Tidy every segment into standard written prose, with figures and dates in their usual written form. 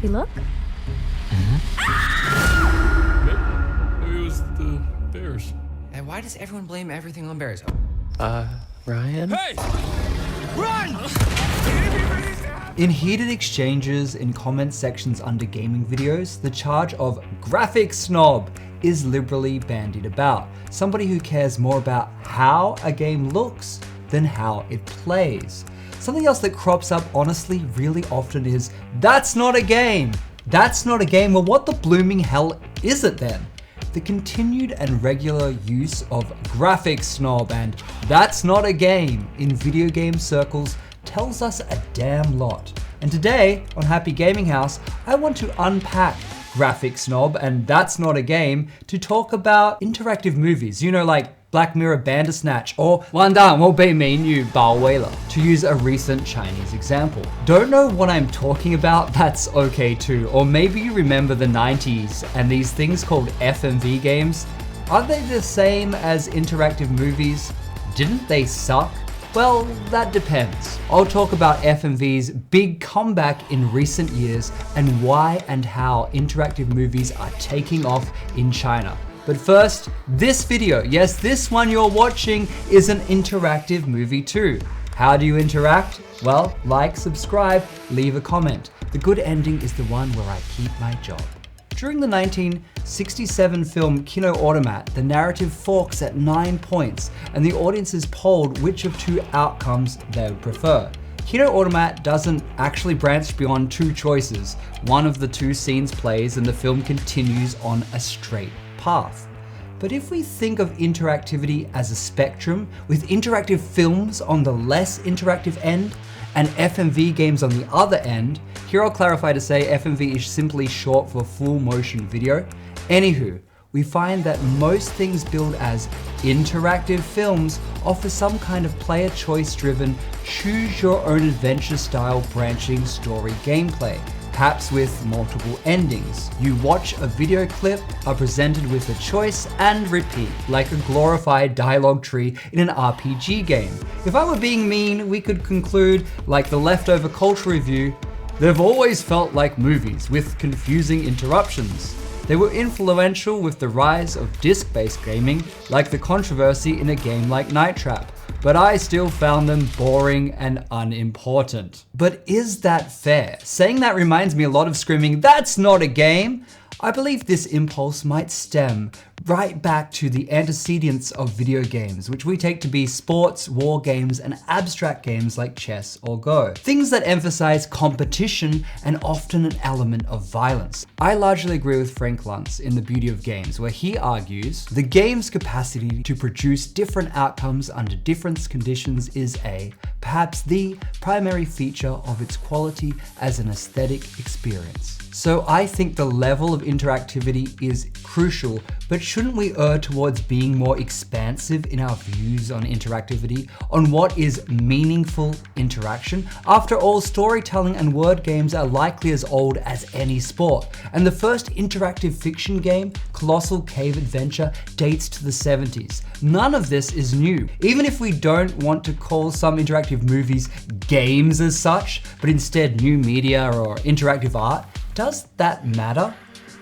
happy look? Maybe it was the bears. And why does everyone blame everything on bears? Ryan? Hey! Run! In heated exchanges in comment sections under gaming videos, the charge of graphic snob is liberally bandied about. Somebody who cares more about how a game looks than how it plays. Something else that crops up honestly really often is, that's not a game. That's not a game. Well, what the blooming hell is it then? The continued and regular use of graphic snob and that's not a game in video game circles tells us a damn lot. And today on Happy Gaming House, I want to unpack graphic snob and that's not a game to talk about interactive movies, like Black Mirror Bandersnatch or 完蛋我被美女包围了, to use a recent Chinese example. Don't know what I'm talking about? That's okay too. Or maybe you remember the 90s and these things called FMV games. Are they the same as interactive movies? Didn't they suck? Well, that depends. I'll talk about FMV's big comeback in recent years and why and how interactive movies are taking off in China. But first, this video, yes, this one you're watching is an interactive movie too. How do you interact? Well, like, subscribe, leave a comment. The good ending is the one where I keep my job. During the 1967 film Kino Automat, the narrative forks at 9 points, and the audience is polled which of two outcomes they would prefer. Kino Automat doesn't actually branch beyond two choices. One of the two scenes plays and the film continues on a straight path. But if we think of interactivity as a spectrum, with interactive films on the less interactive end and FMV games on the other end, here I'll clarify to say FMV is simply short for full motion video. Anywho, we find that most things billed as interactive films offer some kind of player choice driven, choose your own adventure style branching story gameplay, perhaps with multiple endings. You watch a video clip, are presented with a choice, and repeat, like a glorified dialogue tree in an RPG game. If I were being mean, we could conclude, like the Leftover Culture Review, they've always felt like movies with confusing interruptions. They were influential with the rise of disc-based gaming, like the controversy in a game like Night Trap, but I still found them boring and unimportant. But is that fair? Saying that reminds me a lot of screaming, that's not a game! I believe this impulse might stem right back to the antecedents of video games, which we take to be sports, war games, and abstract games like chess or Go. Things that emphasize competition and often an element of violence. I largely agree with Frank Luntz in The Beauty of Games, where he argues the game's capacity to produce different outcomes under different conditions is perhaps the primary feature of its quality as an aesthetic experience. So I think the level of interactivity is crucial, but shouldn't we err towards being more expansive in our views on interactivity, on what is meaningful interaction? After all, storytelling and word games are likely as old as any sport, and the first interactive fiction game, Colossal Cave Adventure, dates to the 70s. None of this is new. Even if we don't want to call some interactive movies games as such, but instead new media or interactive art, does that matter?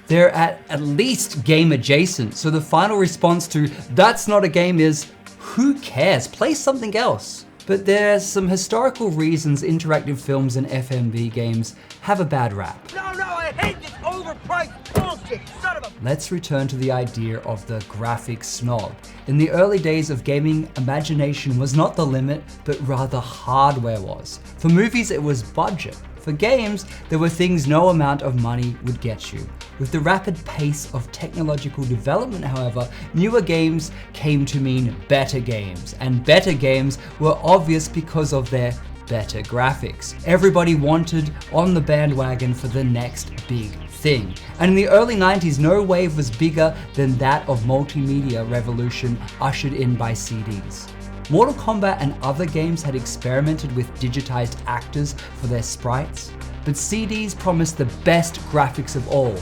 They're at least game adjacent, so the final response to that's not a game is, who cares? Play something else. But there's some historical reasons interactive films and FMV games have a bad rap. No, I hate this overpriced bullshit, son of a... Let's return to the idea of the graphic snob. In the early days of gaming, imagination was not the limit, but rather hardware was. For movies, it was budget. For games, there were things no amount of money would get you. With the rapid pace of technological development, however, newer games came to mean better games, and better games were obvious because of their better graphics. Everybody wanted on the bandwagon for the next big thing. And in the early 90s, no wave was bigger than that of multimedia revolution ushered in by CDs. Mortal Kombat and other games had experimented with digitized actors for their sprites, but CDs promised the best graphics of all,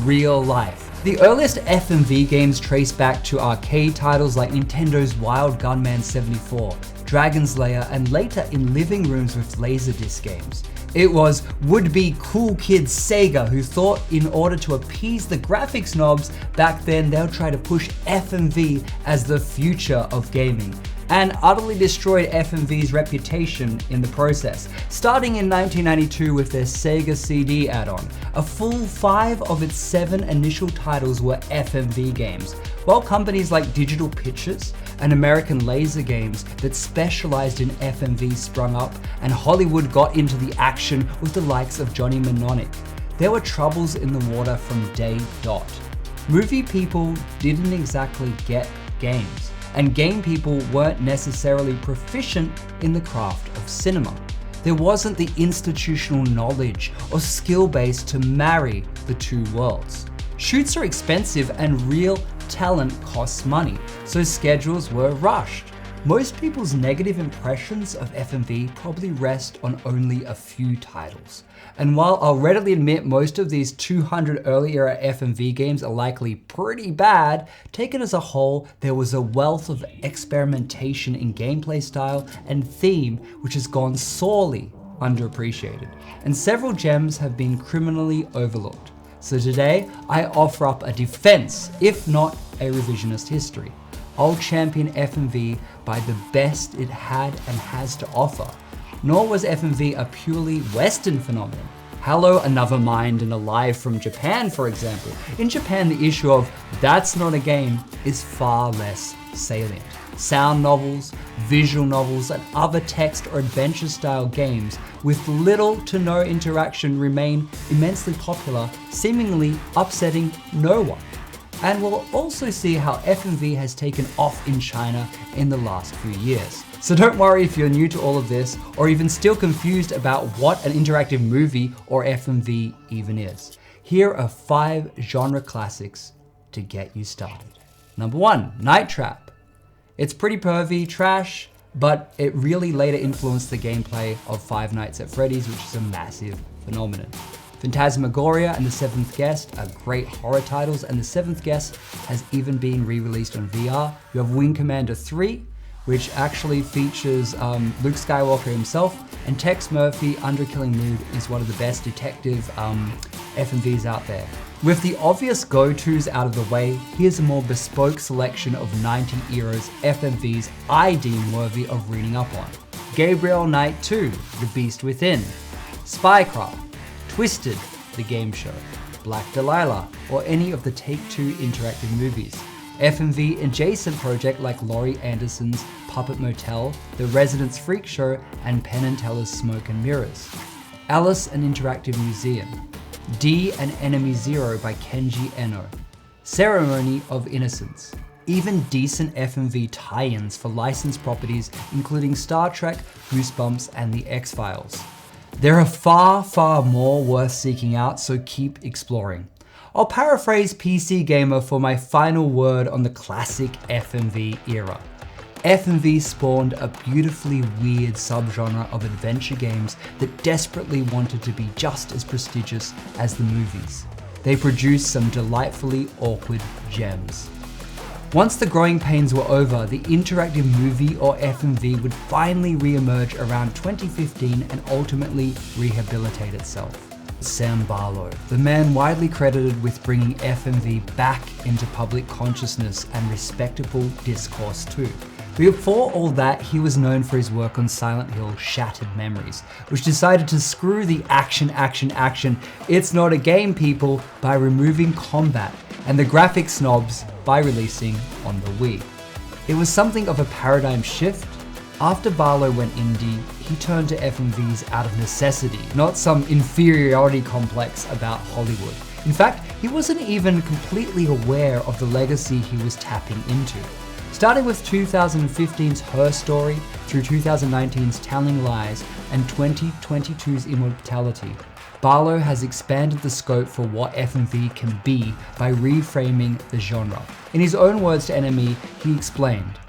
real life. The earliest FMV games trace back to arcade titles like Nintendo's Wild Gunman 74, Dragon's Lair, and later in living rooms with Laserdisc games. It was would-be cool kids Sega who thought in order to appease the graphics snobs back then, they'll try to push FMV as the future of gaming, and utterly destroyed FMV's reputation in the process, starting in 1992 with their Sega CD add-on. A full 5 of its 7 initial titles were FMV games, while companies like Digital Pictures and American Laser Games that specialized in FMV sprung up, and Hollywood got into the action with the likes of Johnny Mnemonic. There were troubles in the water from day dot. Movie people didn't exactly get games, and game people weren't necessarily proficient in the craft of cinema. There wasn't the institutional knowledge or skill base to marry the two worlds. Shoots are expensive and real talent costs money, so schedules were rushed. Most people's negative impressions of FMV probably rest on only a few titles. And while I'll readily admit most of these 200 early era FMV games are likely pretty bad, taken as a whole, there was a wealth of experimentation in gameplay style and theme which has gone sorely underappreciated, and several gems have been criminally overlooked. So today, I offer up a defense, if not a revisionist history. I'll champion FMV by the best it had and has to offer. Nor was FMV a purely Western phenomenon. Hello, Another Mind and Alive from Japan, for example. In Japan, the issue of that's not a game is far less salient. Sound novels, visual novels, and other text or adventure style games with little to no interaction remain immensely popular, seemingly upsetting no one. And we'll also see how FMV has taken off in China in the last few years. So don't worry if you're new to all of this, or even still confused about what an interactive movie or FMV even is. Here are 5 genre classics to get you started. Number 1, Night Trap. It's pretty pervy, trash, but it really later influenced the gameplay of Five Nights at Freddy's, which is a massive phenomenon. Phantasmagoria and The Seventh Guest are great horror titles, and The Seventh Guest has even been re-released on VR. You have Wing Commander 3, which actually features Luke Skywalker himself, and Tex Murphy, Under Killing Mood, is one of the best detective FMVs out there. With the obvious go-tos out of the way, here's a more bespoke selection of 90 eras FMVs I deem worthy of reading up on. Gabriel Knight 2, The Beast Within, Spycraft, Twisted, The Game Show, Black Delilah, or any of the Take-Two interactive movies. FMV adjacent project like Laurie Anderson's Puppet Motel, The Residence Freak Show, and Penn and Teller's Smoke and Mirrors. Alice, an Interactive Museum. D and Enemy Zero by Kenji Eno. Ceremony of Innocence. Even decent FMV tie-ins for licensed properties including Star Trek, Goosebumps, and The X-Files. There are far, far more worth seeking out, so keep exploring. I'll paraphrase PC Gamer for my final word on the classic FMV era. FMV spawned a beautifully weird subgenre of adventure games that desperately wanted to be just as prestigious as the movies. They produced some delightfully awkward gems. Once the growing pains were over, the interactive movie or FMV would finally re-emerge around 2015 and ultimately rehabilitate itself. Sam Barlow, the man widely credited with bringing FMV back into public consciousness and respectable discourse too. Before all that, he was known for his work on Silent Hill Shattered Memories, which decided to screw the action, it's not a game people, by removing combat, and the graphic snobs by releasing on the Wii. It was something of a paradigm shift. After Barlow went indie, he turned to FMVs out of necessity, not some inferiority complex about Hollywood. In fact, he wasn't even completely aware of the legacy he was tapping into. Starting with 2015's Her Story through 2019's Telling Lies and 2022's Immortality, Barlow has expanded the scope for what FMV can be by reframing the genre. In his own words to NME, he explained,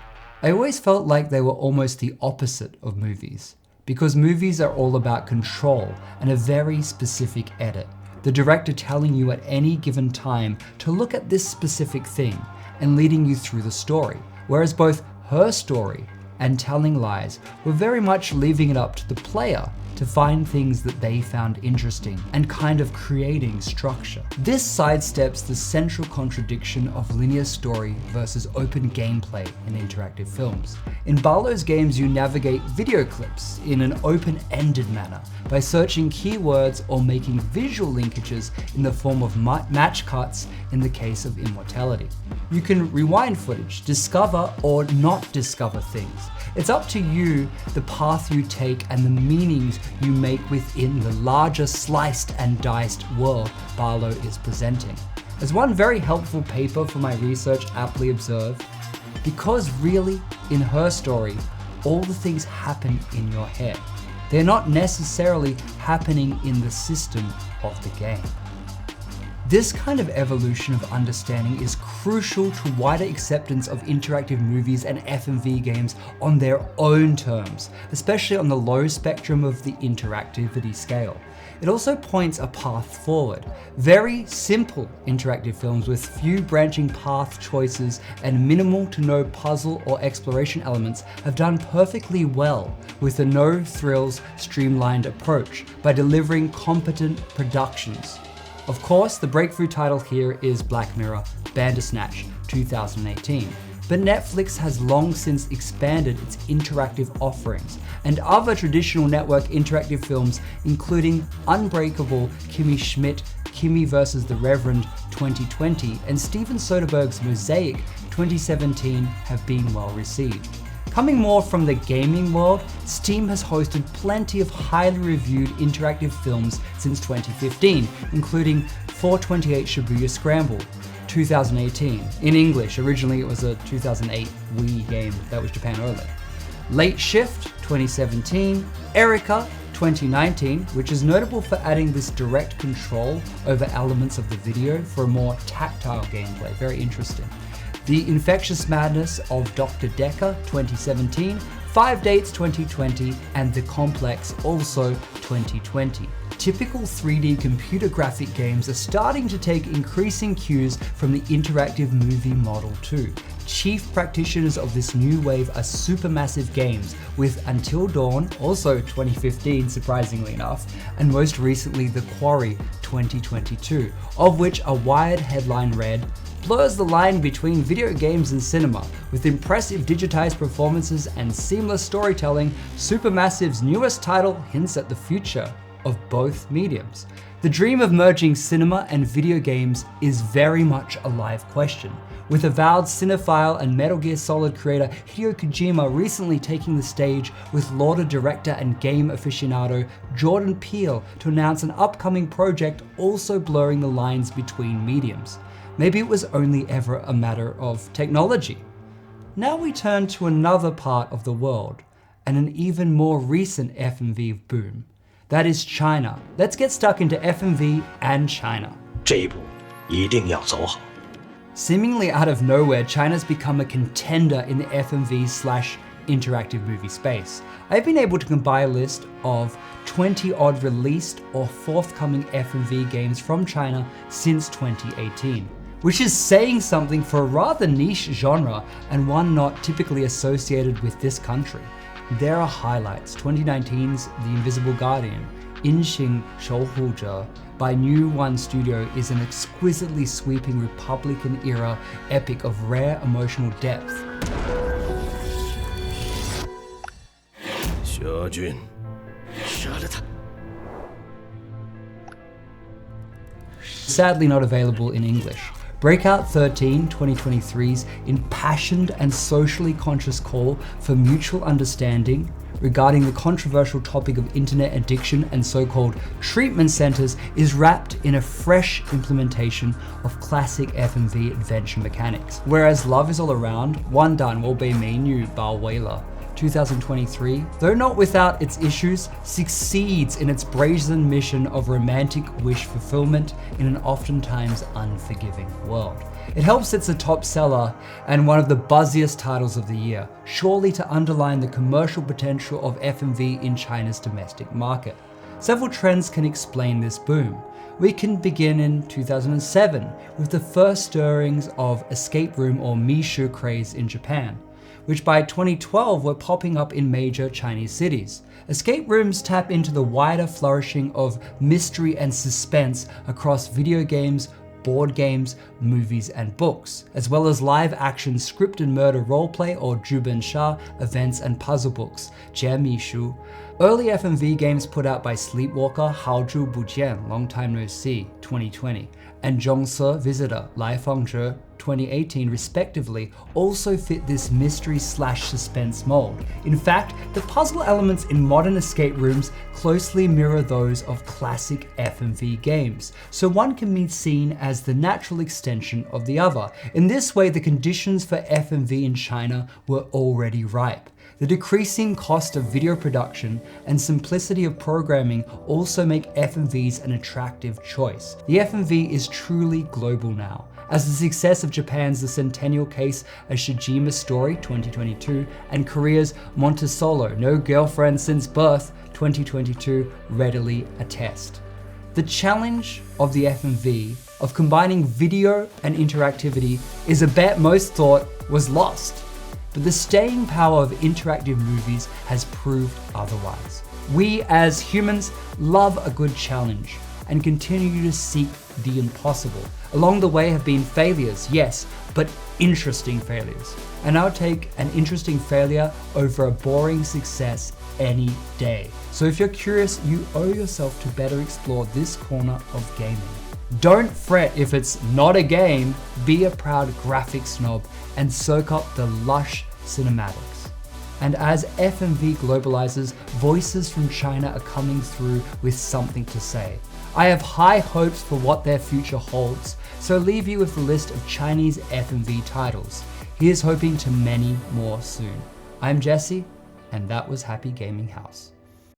"I always felt like they were almost the opposite of movies, because movies are all about control and a very specific edit. The director telling you at any given time to look at this specific thing and leading you through the story. Whereas both Her Story and telling lies were very much leaving it up to the player to find things that they found interesting and kind of creating structure. This sidesteps the central contradiction of linear story versus open gameplay in interactive films. In Barlow's games, you navigate video clips in an open-ended manner by searching keywords or making visual linkages in the form of match cuts in the case of Immortality. You can rewind footage, discover or not discover things. It's up to you the path you take and the meanings you make within the larger sliced and diced world Barlow is presenting. As one very helpful paper for my research aptly observed, because really, in her story, all the things happen in your head. They're not necessarily happening in the system of the game. This kind of evolution of understanding is crucial to wider acceptance of interactive movies and FMV games on their own terms, especially on the low spectrum of the interactivity scale. It also points a path forward. Very simple interactive films with few branching path choices and minimal to no puzzle or exploration elements have done perfectly well with a no thrills, streamlined approach by delivering competent productions. Of course, the breakthrough title here is Black Mirror Bandersnatch 2018, but Netflix has long since expanded its interactive offerings, and other traditional network interactive films, including Unbreakable Kimmy Schmidt, Kimmy vs. the Reverend 2020, and Steven Soderbergh's Mosaic 2017 have been well received. Coming more from the gaming world, Steam has hosted plenty of highly reviewed interactive films since 2015, including 428 Shibuya Scramble, 2018. In English, originally it was a 2008 Wii game, that was Japan only. Late Shift, 2017, Erica, 2019, which is notable for adding this direct control over elements of the video for a more tactile gameplay, very interesting. The Infectious Madness of Dr. Decker 2017, 5 Dates 2020, and The Complex also 2020. Typical 3D computer graphic games are starting to take increasing cues from the interactive movie model too. Chief practitioners of this new wave are Supermassive Games with Until Dawn, also 2015 surprisingly enough, and most recently The Quarry 2022, of which a Wired headline read, blurs the line between video games and cinema. With impressive digitized performances and seamless storytelling, Supermassive's newest title hints at the future of both mediums. The dream of merging cinema and video games is very much a live question, with avowed cinephile and Metal Gear Solid creator Hideo Kojima recently taking the stage with lauded director and game aficionado Jordan Peele to announce an upcoming project also blurring the lines between mediums. Maybe it was only ever a matter of technology. Now we turn to another part of the world, and an even more recent FMV boom. That is China. Let's get stuck into FMV and China. 这一步一定要走好。 Seemingly out of nowhere, China's become a contender in the FMV/interactive movie space. I've been able to compile a list of 20 odd released or forthcoming FMV games from China since 2018. Which is saying something for a rather niche genre and one not typically associated with this country. There are highlights: 2019's The Invisible Guardian, Inxing Shouhuzhe by New One Studio is an exquisitely sweeping Republican-era epic of rare emotional depth. 小军，杀了他！ Sadly not available in English. Breakout 13, 2023's impassioned and socially conscious call for mutual understanding regarding the controversial topic of internet addiction and so-called treatment centers is wrapped in a fresh implementation of classic FMV adventure mechanics. Whereas Love Is All Around, 完蛋我被美女包围了 2023, though not without its issues, succeeds in its brazen mission of romantic wish fulfillment in an oftentimes unforgiving world. It helps it's a top seller and one of the buzziest titles of the year, surely to underline the commercial potential of FMV in China's domestic market. Several trends can explain this boom. We can begin in 2007 with the first stirrings of escape room or Mishu craze in Japan, which by 2012 were popping up in major Chinese cities. Escape rooms tap into the wider flourishing of mystery and suspense across video games, board games, movies, and books, as well as live-action scripted murder roleplay or Jubenxia events and puzzle books, Jiamishu. Early FMV games put out by Sleepwalker, Haozhu Bujian, Long Time No See, 2020, and Zhongse Visitor, Lai Fangzhe, 2018 respectively, also fit this mystery/suspense mold. In fact, the puzzle elements in modern escape rooms closely mirror those of classic FMV games, so one can be seen as the natural extension of the other. In this way, the conditions for FMV in China were already ripe. The decreasing cost of video production and simplicity of programming also make FMVs an attractive choice. The FMV is truly global now, as the success of Japan's The Centennial Case, A Shijima Story, 2022, and Korea's Montesolo, No Girlfriend Since Birth, 2022, readily attest. The challenge of the FMV of combining video and interactivity is a bet most thought was lost. But the staying power of interactive movies has proved otherwise. We as humans love a good challenge and continue to seek the impossible. Along the way have been failures, yes, but interesting failures. And I'll take an interesting failure over a boring success any day. So if you're curious, you owe yourself to better explore this corner of gaming. Don't fret if it's not a game, be a proud graphics snob and soak up the lush cinematics. And as FMV globalizes, voices from China are coming through with something to say. I have high hopes for what their future holds, so leave you with a list of Chinese FMV titles. Here's hoping to many more soon. I'm Jesse, and that was Happy Gaming House.